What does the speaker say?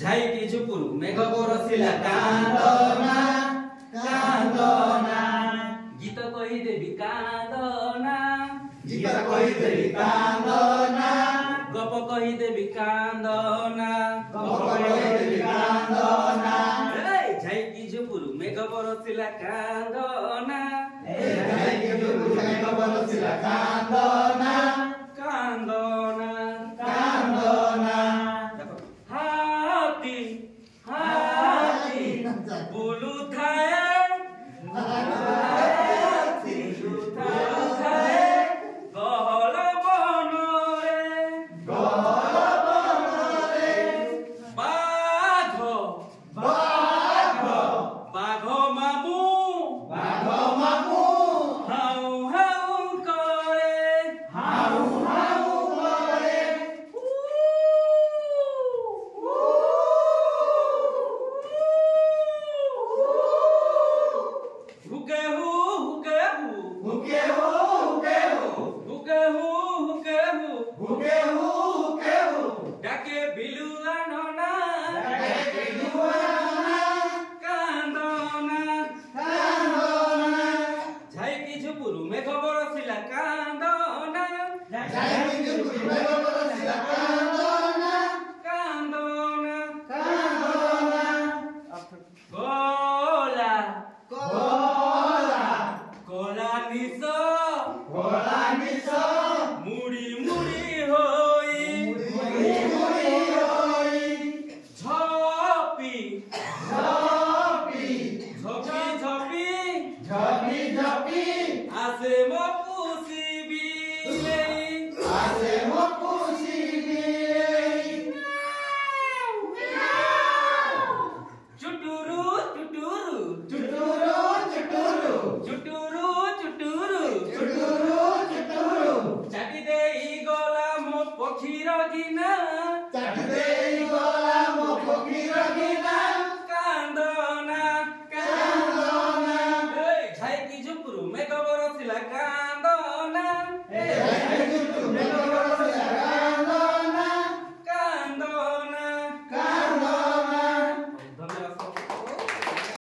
ঝাইটি ঝুপুরু মেঘ বরসিলা কান্দনা কান্দনা গীত কহি দেবি কান্দনা গীত কহি দেবি কান্দনা গপ কহি দেবি কান্দনা গপ কহি দেবি কান্দনা ঝাইটি ঝুপুরু মেঘ বরসিলা কান্দনা ঝাইটি ঝুপুরু মেঘ বরসিলা কান্দনা কান্দনা কান্দনা হাতি হাতি বুলু থায়ে বুলু থায়ে গহল বনরে বাঘ বাঘ বাঘ মামু হাউ হাউ করে হাউ হাউ করে হুকে হু হুকে হু হুকে হু হুকে হু হুকে হু হুকে হু হুকে হু হুকে হু ডাকে বিলু